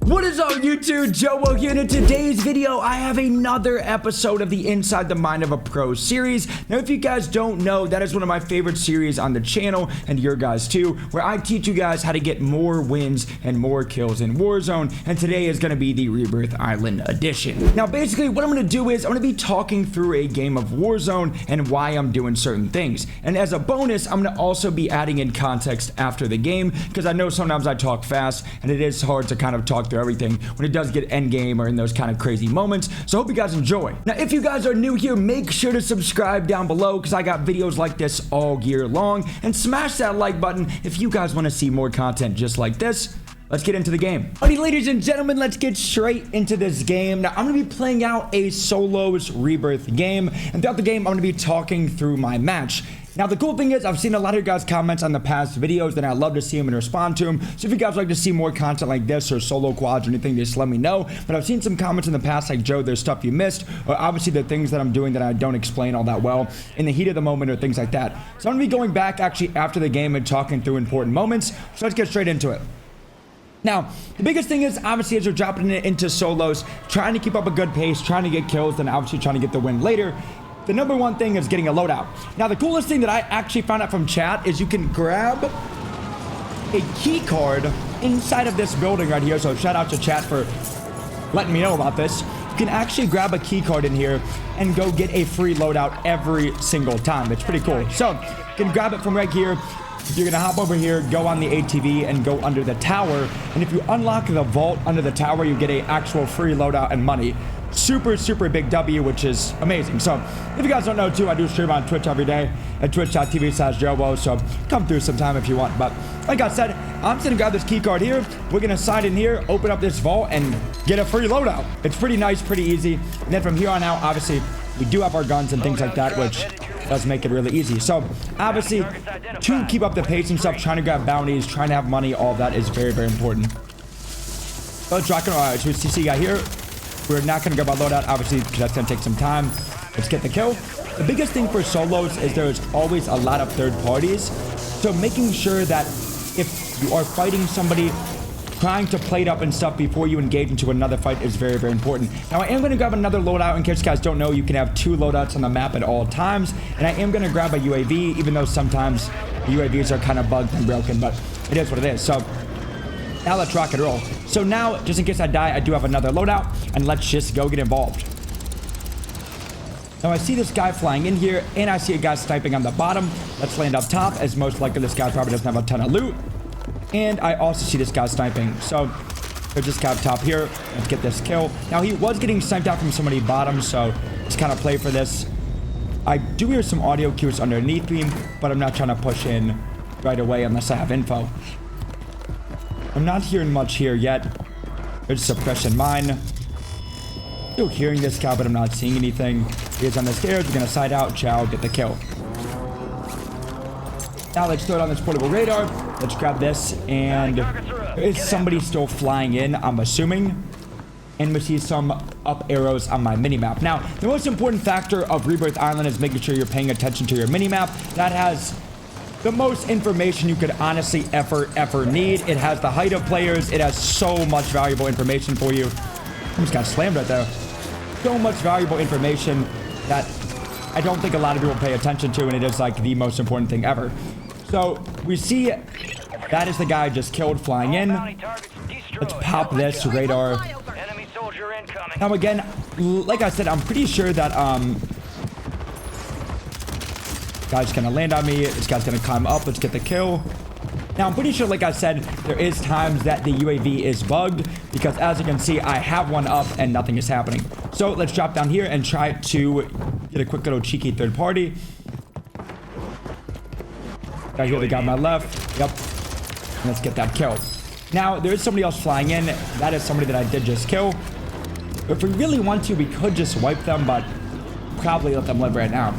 What is up, YouTube? JoeWo here, and in today's video, I have another episode of the Inside the Mind of a Pro series. Now, if you guys don't know, that is one of my favorite series on the channel, and your guys too, where I teach you guys how to get more wins and more kills in Warzone, and today is going to be the Rebirth Island edition. Now, basically, what I'm going to do is, I'm going to be talking through a game of Warzone and why I'm doing certain things. And as a bonus, I'm going to also be adding in context after the game, because I know sometimes I talk fast, and it is hard to kind of talk through everything when it does get end game or in those kind of crazy moments. So I hope you guys enjoy. Now, if you guys are new here, make sure to subscribe down below because I got videos like this all year long, and smash that like button if you guys want to see more content just like this. Let's get into the game. Alrighty, ladies and gentlemen, let's get straight into this game. Now, I'm going to be playing out a solos Rebirth game, and throughout the game, I'm going to be talking through my match. Now, the cool thing is, I've seen a lot of you guys' comments on the past videos, and I love to see them and respond to them. So if you guys would like to see more content like this or solo quads or anything, just let me know. But I've seen some comments in the past like, Joe, there's stuff you missed, or obviously the things that I'm doing that I don't explain all that well in the heat of the moment or things like that. So I'm going to be going back actually after the game and talking through important moments. So let's get straight into it. Now, the biggest thing is, obviously, as you're dropping it into solos, trying to keep up a good pace, trying to get kills, and obviously trying to get the win later. The number one thing is getting a loadout. Now, the coolest thing that I actually found out from chat is you can grab a key card inside of this building right here. So shout out to chat for letting me know about this. You can actually grab a key card in here and go get a free loadout every single time. It's pretty cool. So you can grab it from right here. You're gonna hop over here, go on the ATV, and go under the tower. And if you unlock the vault under the tower, you get a actual free loadout and money. Super big W, which is amazing. So if you guys don't know too, I do stream on Twitch every day at twitch.tv/JoeWo, so come through sometime if you want. But like I said, I'm just gonna grab this key card here. We're gonna sign in here, open up this vault, and get a free loadout. It's pretty nice, pretty easy. And then from here on out, obviously, we do have our guns and things like that, which does make it really easy. So obviously, to keep up the pace and stuff, trying to grab bounties, trying to have money, all of that is very important. So let's rock and roll. All right, so CC guy here. We're not going to grab our loadout, obviously, because that's going to take some time. Let's get the kill. The biggest thing for solos is there's always a lot of third parties. So making sure that if you are fighting somebody, trying to play it up and stuff before you engage into another fight is very important. Now, I am going to grab another loadout. In case you guys don't know, you can have 2 loadouts on the map at all times. And I am going to grab a UAV, even though sometimes UAVs are kind of bugged and broken, but it is what it is. So now let's rock and roll. So now, just in case I die, I do have another loadout, and let's just go get involved. Now I see this guy flying in here, and I see a guy sniping on the bottom. Let's land up top, as most likely this guy probably doesn't have a ton of loot. And I also see this guy sniping. So there's this guy up top here. Let's get this kill. Now he was getting sniped out from somebody bottom, so just kind of play for this. I do hear some audio cues underneath me, but I'm not trying to push in right away unless I have info. I'm not hearing much here yet. There's suppression mine. Still hearing this guy, but I'm not seeing anything. He's on the stairs. We're gonna side out. Chow, get the kill. Now let's throw it on this portable radar. Let's grab this, and there is somebody still flying in, I'm assuming. And we see some up arrows on my minimap. Now, the most important factor of Rebirth Island is making sure you're paying attention to your minimap. That has the most information you could honestly ever need. It has the height of players. It has so much valuable information for you. I almost got slammed right there. So much valuable information that I don't think a lot of people pay attention to, and it is like the most important thing ever. So we see that is the guy I just killed flying in. Let's pop this radar. Now again, like I said, I'm pretty sure that guy's gonna land on me. This guy's gonna climb up. Let's get the kill. Now, I'm pretty sure, like I said, there is times that the UAV is bugged, because as you can see, I have one up and nothing is happening. So let's drop down here and try to get a quick little cheeky third party. Right here, the guy on my left. Yep. And let's get that kill. Now, there is somebody else flying in. That is somebody that I did just kill. If we really want to, we could just wipe them, but probably let them live right now.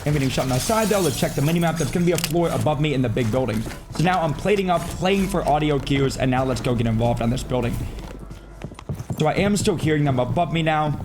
I'm getting shot on the side though. Let's check the minimap. There's going to be a floor above me in the big building. So now I'm plating up, playing for audio cues, and now let's go get involved on this building. So I am still hearing them above me now.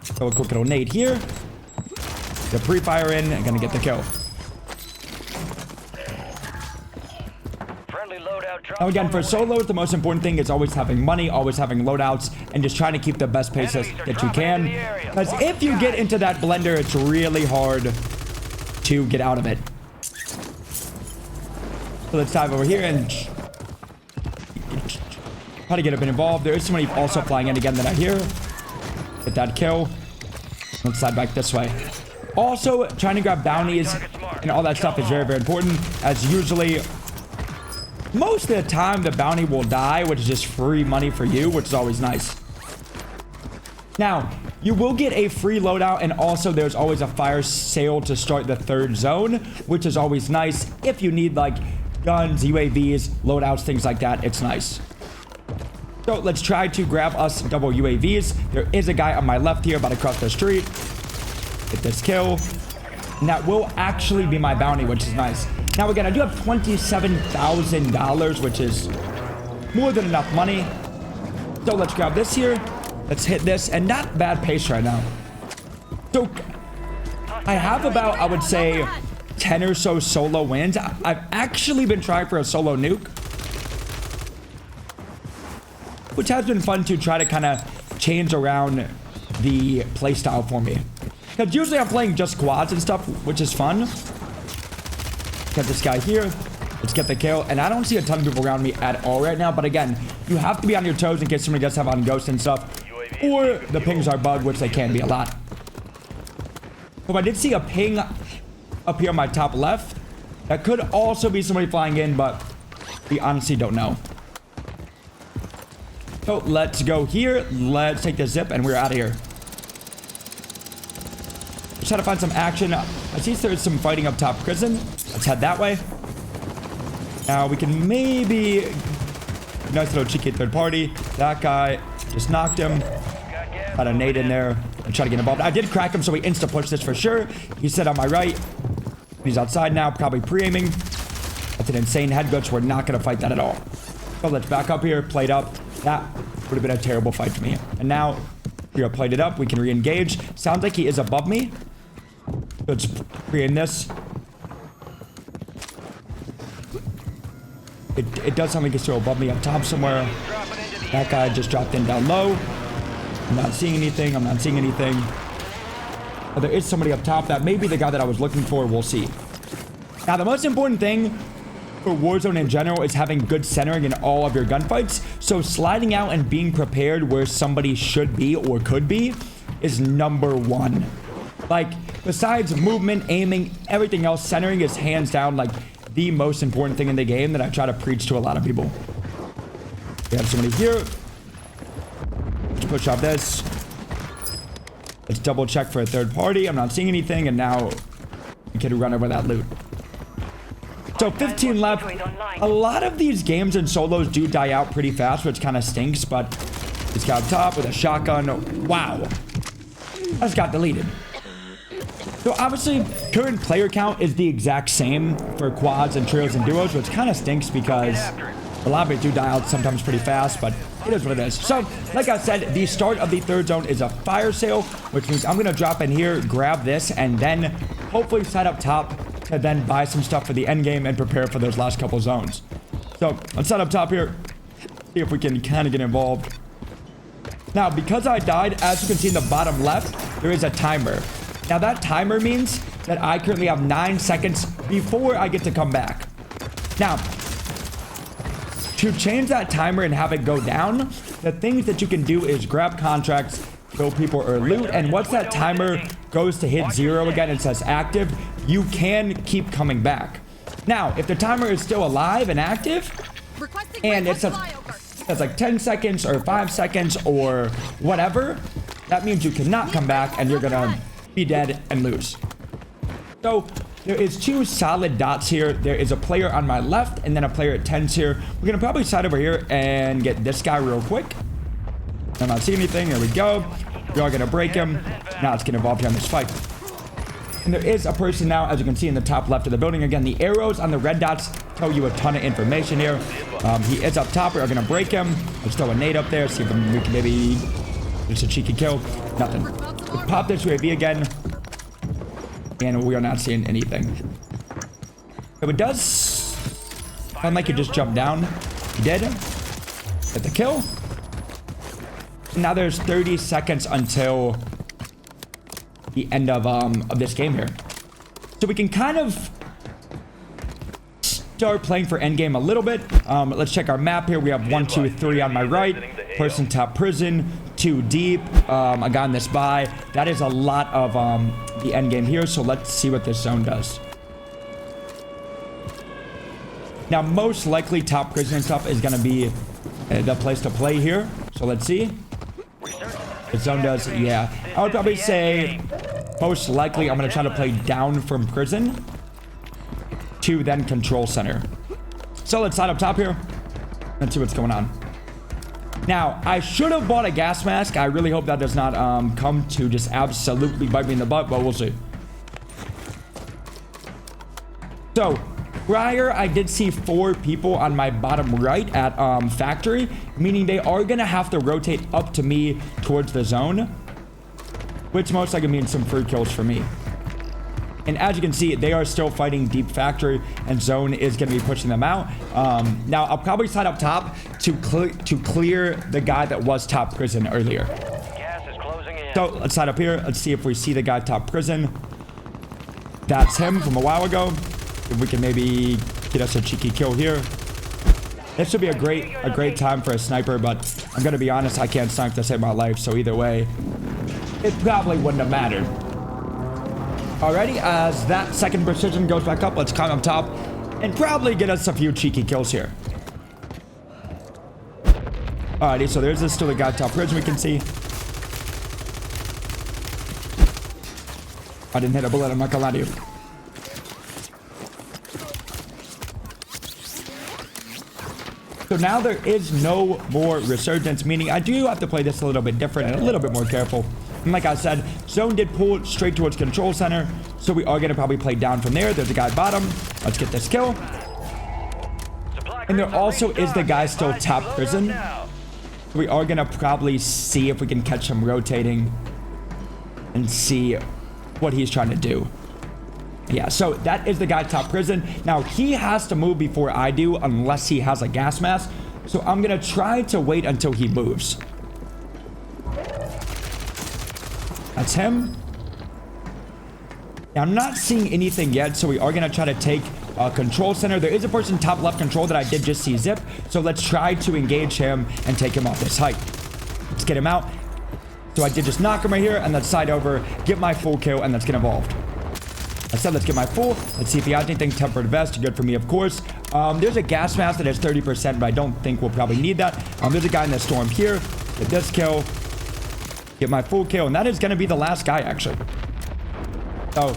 So a quick little nade here. The pre-fire in, and gonna get the kill. Now again, for solos, the most important thing is always having money, always having loadouts, and just trying to keep the best pace that you can. Because if you get into that blender, it's really hard to get out of it. So let's dive over here and try to get a bit involved. There is somebody also flying in again that I hear. Get that kill. Let's slide back this way. Also, trying to grab bounties and all that stuff is very, very important, as usually most of the time the bounty will die, which is just free money for you, which is always nice. Now, you will get a free loadout, and also there's always a fire sale to start the third zone, which is always nice. If you need like guns, UAVs, loadouts, things like that, it's nice. So let's try to grab us double UAVs. There is a guy on my left here about to cross the street. Get this kill. And that will actually be my bounty, which is nice. Now again, I do have $27,000, which is more than enough money. So let's grab this here. Let's hit this, and not bad pace right now. So I have about, I would say, 10 or so solo wins. I've actually been trying for a solo nuke, which has been fun to try to kind of change around the playstyle for me. Because usually I'm playing just quads and stuff, which is fun. Get this guy here. Let's get the kill. And I don't see a ton of people around me at all right now. But again, you have to be on your toes in case somebody does have on ghosts and stuff. Or the pings are bugged, which they can be a lot. So I did see a ping up here on my top left. That could also be somebody flying in, but we honestly don't know. So let's go here. Let's take the zip, and we're out of here. Let's try to find some action. I see there's some fighting up top prison. Let's head that way. Now we can maybe... Nice little cheeky third party. That guy just knocked him. Had a nade in there and try to get involved. I did crack him, so we insta-push this for sure. He's set on my right. He's outside now, probably pre-aiming. That's an insane head glitch. We're not going to fight that at all. So let's back up here. Played up. That would have been a terrible fight for me. And now we are played it up. We can re-engage. Sounds like he is above me. Let's pre-aim this. It does sound like he's still above me up top somewhere. That guy just dropped in down low. I'm not seeing anything. I'm not seeing anything. But there is somebody up top. That may be the guy that I was looking for. We'll see. Now, the most important thing for Warzone in general is having good centering in all of your gunfights. So sliding out and being prepared where somebody should be or could be is number one. Like, besides movement, aiming, everything else, centering is hands down like the most important thing in the game that I try to preach to a lot of people. We have somebody here. Let's push off this. Let's double check for a third party. I'm not seeing anything, and now we can run over that loot. So 15 left. A lot of these games and solos do die out pretty fast, which kind of stinks, but this guy up top with a shotgun. Wow. I just got deleted. So obviously, current player count is the exact same for quads and trios and duos, which kind of stinks because a lot of it do die out sometimes pretty fast, but it is what it is. So, like I said, the start of the third zone is a fire sale, which means I'm going to drop in here, grab this, and then hopefully set up top to then buy some stuff for the end game and prepare for those last couple zones. So, let's set up top here, see if we can kind of get involved. Now, because I died, as you can see in the bottom left, there is a timer. Now, that timer means that I currently have 9 seconds before I get to come back. Now, to change that timer and have it go down, the things that you can do is grab contracts, kill people or loot, and once that timer goes to hit 0 again and says active, you can keep coming back. Now, if the timer is still alive and active, and it says like 10 seconds or 5 seconds or whatever, that means you cannot come back and you're gonna be dead and lose. So there is 2 solid dots here. There is a player on my left and then a player at 10s here. We're gonna probably side over here and get this guy real quick. I'm not seeing anything. There we go. We are gonna break him. Now let's get involved here in this fight. And there is a person now, as you can see in the top left of the building. Again, the arrows on the red dots tell you a ton of information here. He is up top. We are gonna break him. Let's throw a nade up there. See if we can maybe just a cheeky kill. Nothing. Let's pop this UAV again. And we are not seeing anything. So it does Felt like he just jumped down. He did. Get the kill. Now there's 30 seconds until the end of this game here. So we can kind of start playing for endgame a little bit. Let's check our map here. We have 1, 2, 3 on my right. Person top prison. 2 deep. A guy on this buy. That is a lot of the endgame here. So let's see what this zone does. Now, most likely top prison and stuff is going to be the place to play here. So let's see. The zone does, yeah. I would probably say most likely I'm going to try to play down from prison to then control center. So let's sign up top here. Let's see what's going on. Now, I should have bought a gas mask. I really hope that does not come to just absolutely bite me in the butt, but we'll see. So, prior, I did see 4 people on my bottom right at factory, meaning they are going to have to rotate up to me towards the zone, which most likely means some free kills for me. And as you can see, they are still fighting deep factory, and zone is going to be pushing them out. Now, I'll probably side up top to clear the guy that was top prison earlier. Gas is closing in. So let's side up here. Let's see if we see the guy top prison. That's him from a while ago. If we can maybe get us a cheeky kill here. This should be a great time for a sniper, but I'm going to be honest, I can't snipe to save my life, so either way, it probably wouldn't have mattered. Alrighty, as that second precision goes back up, let's climb up top and probably get us a few cheeky kills here. Alrighty, so there's still a guy top prison we can see. I didn't hit a bullet, I'm not gonna lie to you. So now there is no more resurgence, meaning I do have to play this a little bit different and a little bit more careful. And like I said, zone did pull straight towards control center, so we are going to probably play down from there. There's a guy bottom. Let's get this kill. And there also is the guy still top prison. We are going to probably see if we can catch him rotating and see what he's trying to do. Yeah, so that is the guy top prison. Now, he has to move before I do unless he has a gas mask. So I'm going to try to wait until he moves. That's him. Now, I'm not seeing anything yet, so we are going to try to take control center. There is a person top left control that I did just see zip. So let's try to engage him and take him off this height. Let's get him out. So I did just knock him right here, and let's side over, get my full kill, and let's get involved. I said let's get my full. Let's see if he has anything. Tempered vest, good for me, of course. There's a gas mask that has 30%, but I don't think we'll probably need that. There's a guy in the storm here. Get this kill. Get my full kill, and that is going to be the last guy, actually. So,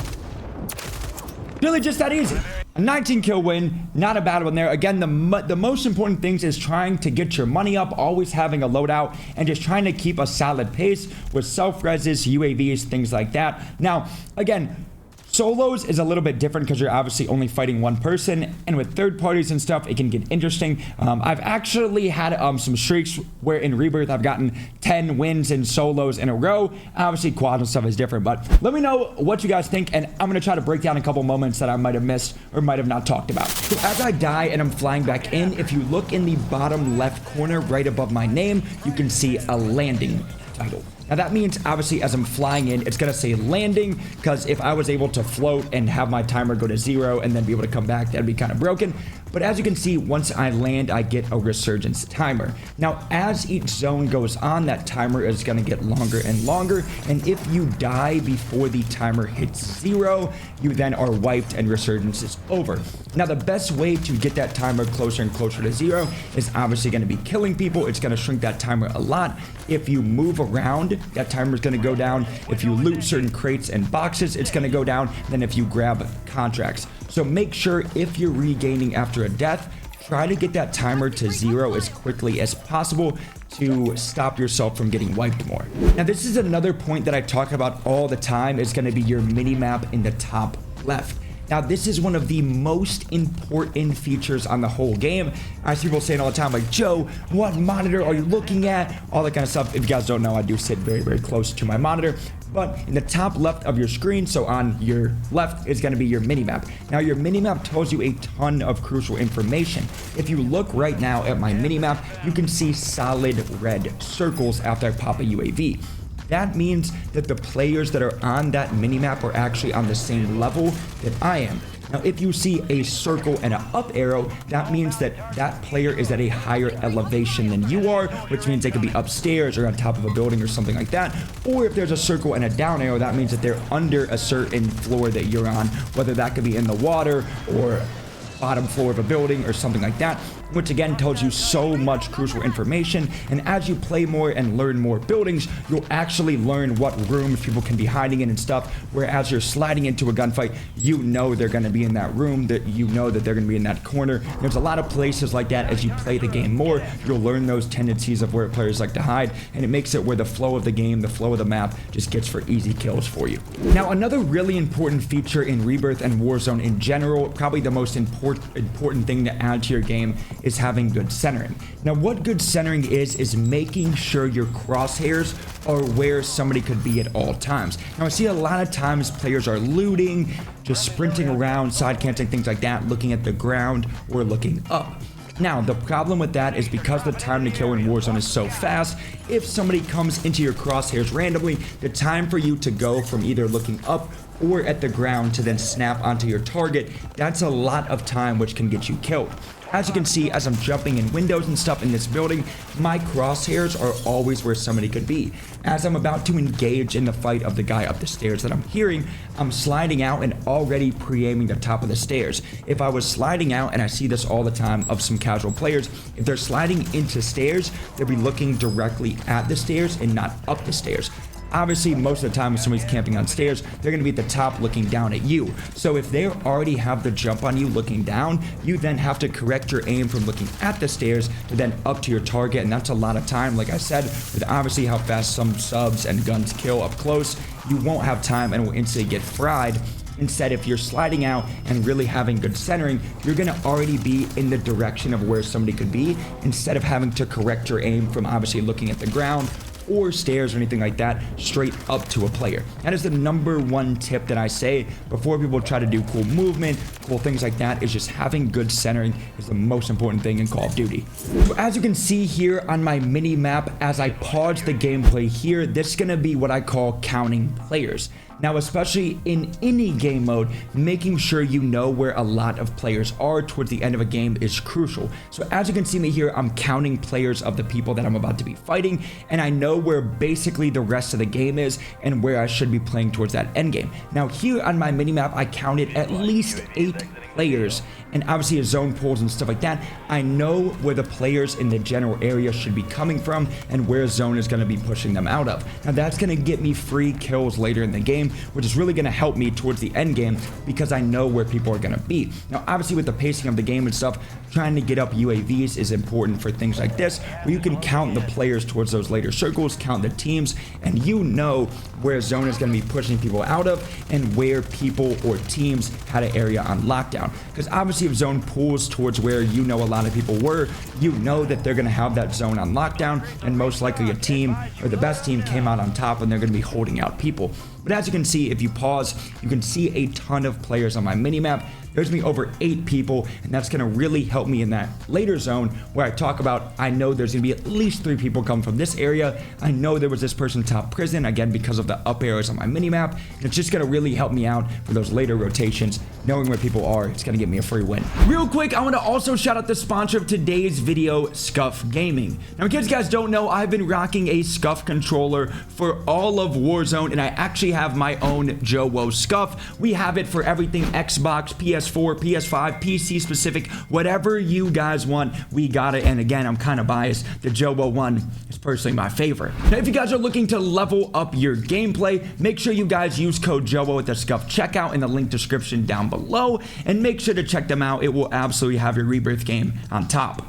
really just that easy. A 19 kill win, not a bad one there. Again, the most important things is trying to get your money up, always having a loadout, and just trying to keep a solid pace with self-reses, UAVs, things like that. Now, again, solos is a little bit different because you're obviously only fighting one person, and with third parties and stuff, it can get interesting. I've actually had some streaks where in Rebirth I've gotten 10 wins in solos in a row. Obviously, quad and stuff is different, but let me know what you guys think, and I'm going to try to break down a couple moments that I might have missed or might have not talked about. So as I die and I'm flying back in, if you look in the bottom left corner right above my name, you can see a landing title. Now that means obviously as I'm flying in, it's gonna say landing, because if I was able to float and have my timer go to 0 and then be able to come back, that'd be kind of broken. But as you can see, once I land, I get a resurgence timer. Now, as each zone goes on, that timer is gonna get longer and longer. And if you die before the timer hits 0, you then are wiped and resurgence is over. Now, the best way to get that timer closer and closer to 0 is obviously gonna be killing people. It's gonna shrink that timer a lot. If you move around, that timer is going to go down. If you loot certain crates and boxes, it's going to go down. Then if you grab contracts. So make sure if you're regaining after a death, try to get that timer to 0 as quickly as possible to stop yourself from getting wiped more. Now, this is another point that I talk about all the time. Is going to be your mini map in the top left. Now, this is one of the most important features on the whole game. I see people saying all the time, like, Joe, what monitor are you looking at? All that kind of stuff. If you guys don't know, I do sit very, very close to my monitor. But in the top left of your screen, so on your left, is going to be your minimap. Now, your minimap tells you a ton of crucial information. If you look right now at my minimap, you can see solid red circles after I pop a UAV. That means that the players that are on that minimap are actually on the same level that I am. Now, if you see a circle and an up arrow, that means that that player is at a higher elevation than you are, which means they could be upstairs or on top of a building or something like that. Or if there's a circle and a down arrow, that means that they're under a certain floor that you're on, whether that could be in the water or bottom floor of a building or something like that, which again tells you so much crucial information. And as you play more and learn more buildings, you'll actually learn what rooms people can be hiding in and stuff, whereas you're sliding into a gunfight, you know they're going to be in that room, that you know that they're going to be in that corner. There's a lot of places like that. As you play the game more, you'll learn those tendencies of where players like to hide, and it makes it where the flow of the game, the flow of the map just gets for easy kills for you. Now, another really important feature in Rebirth and Warzone in general, probably the most important thing to add to your game, is having good centering. Now, what good centering is making sure your crosshairs are where somebody could be at all times. Now, I see a lot of times players are looting, just sprinting around, side canceling, things like that, looking at the ground or looking up. Now, the problem with that is because the time to kill in Warzone is so fast, if somebody comes into your crosshairs randomly, the time for you to go from either looking up or at the ground to then snap onto your target, that's a lot of time, which can get you killed. As you can see, as I'm jumping in windows and stuff in this building, my crosshairs are always where somebody could be. As I'm about to engage in the fight of the guy up the stairs that I'm hearing, I'm sliding out and already pre-aiming the top of the stairs. If I was sliding out, and I see this all the time of some casual players, if they're sliding into stairs, they'll be looking directly at the stairs and not up the stairs. Obviously, most of the time when somebody's camping on stairs, they're going to be at the top looking down at you. So if they already have the jump on you looking down, you then have to correct your aim from looking at the stairs to then up to your target. And that's a lot of time. Like I said, with obviously how fast some subs and guns kill up close, you won't have time and will instantly get fried. Instead, if you're sliding out and really having good centering, you're going to already be in the direction of where somebody could be, instead of having to correct your aim from obviously looking at the ground or stairs or anything like that, straight up to a player. That is the #1 tip that I say before people try to do cool movement, cool things like that, is just having good centering is the most important thing in Call of Duty. So as you can see here on my mini map, as I pause the gameplay here, this is going to be what I call counting players. Now, especially in any game mode, making sure you know where a lot of players are towards the end of a game is crucial. So as you can see me here, I'm counting players of the people that I'm about to be fighting, and I know where basically the rest of the game is and where I should be playing towards that end game. Now, here on my minimap, I counted at least 8 players, and obviously as zone pools and stuff like that, I know where the players in the general area should be coming from and where zone is going to be pushing them out of. Now, that's going to get me free kills later in the game, which is really going to help me towards the end game because I know where people are going to be. Now, obviously with the pacing of the game and stuff, trying to get up UAVs is important for things like this, where you can count the players towards those later circles, count the teams, and you know where zone is going to be pushing people out of and where people or teams had an area on lockdown. Because obviously if zone pulls towards where you know a lot of people were, you know that they're going to have that zone on lockdown, and most likely a team or the best team came out on top and they're going to be holding out people. But as you can see, if you pause, you can see a ton of players on my minimap. There's me over 8 people, and that's going to really help me in that later zone where I talk about, I know there's going to be at least 3 people come from this area. I know there was this person top prison, again, because of the up arrows on my minimap. And it's just going to really help me out for those later rotations. Knowing where people are, it's going to get me a free win. Real quick, I want to also shout out the sponsor of today's video, Scuff Gaming. Now, in case you guys don't know, I've been rocking a Scuff controller for all of Warzone, and I actually have my own JoeWo Scuff. We have it for everything Xbox, PS4, PS5, PC specific, whatever you guys want, we got it. And again, I'm kind of biased. The JoeWo one is personally my favorite. Now, if you guys are looking to level up your gameplay, make sure you guys use code JoeWo at the Scuff checkout in the link description down below, and make sure to check them out. It will absolutely have your Rebirth game on top.